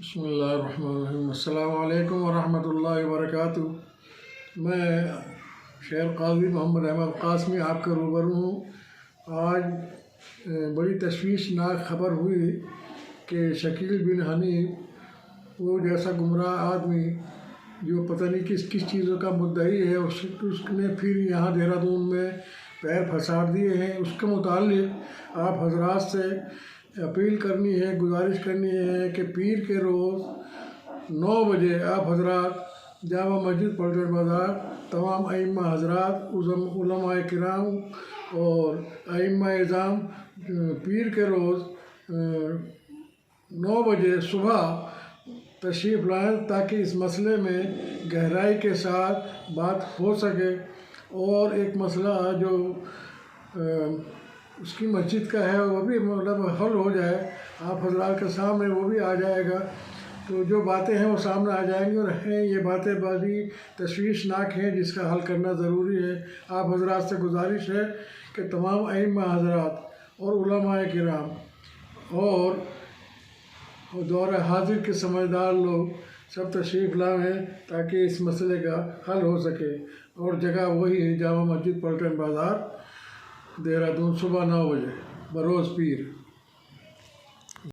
बिस्मिल्लाहिर्रहमानिर्रहीम। अस्सलामु अलैकुम वरहमतुल्लाहि वबरकातुहू। मैं शेर काज़ी मोहम्मद अहमद क़ासमी आपके रूबरू हूँ। आज बड़ी तशवीशनाक ख़बर हुई कि शकील बिन हनीफ वो जैसा गुमराह आदमी जो पता नहीं किस किस चीज़ों का मुद्दई है, उसने फिर यहाँ देहरादून में पैर फंसा दिए हैं। उसके मुताल्लिक़ आप हजरात से अपील करनी है, गुजारिश करनी है कि पीर के रोज़ 9 बजे आप हजरात जामा मस्जिद पलटन बाज़ार तमाम अइम्मा हजरात, उलमाए किराम और अइम्मा इज़ाम पीर के रोज़ 9 बजे सुबह तशरीफ़ लाएँ ताकि इस मसले में गहराई के साथ बात हो सके। और एक मसला जो उसकी मस्जिद का है वो भी मतलब हल हो जाए, आप हजरात के सामने वो भी आ जाएगा। तो जो बातें हैं वो सामने आ जाएंगी और हैं ये बातें बड़ी तशवीशनाक हैं जिसका हल करना ज़रूरी है। आप हजरात से गुजारिश है कि तमाम अइम्मा हजरात और उलमाए किराम और दौर हाजिर के समझदार लोग सब तशरीफ़ लाएँ ताकि इस मसले का हल हो सके। और जगह वही है जामा मस्जिद पलटन बाज़ार देहरादून, सुबह 9 बजे बरोज़ पीर।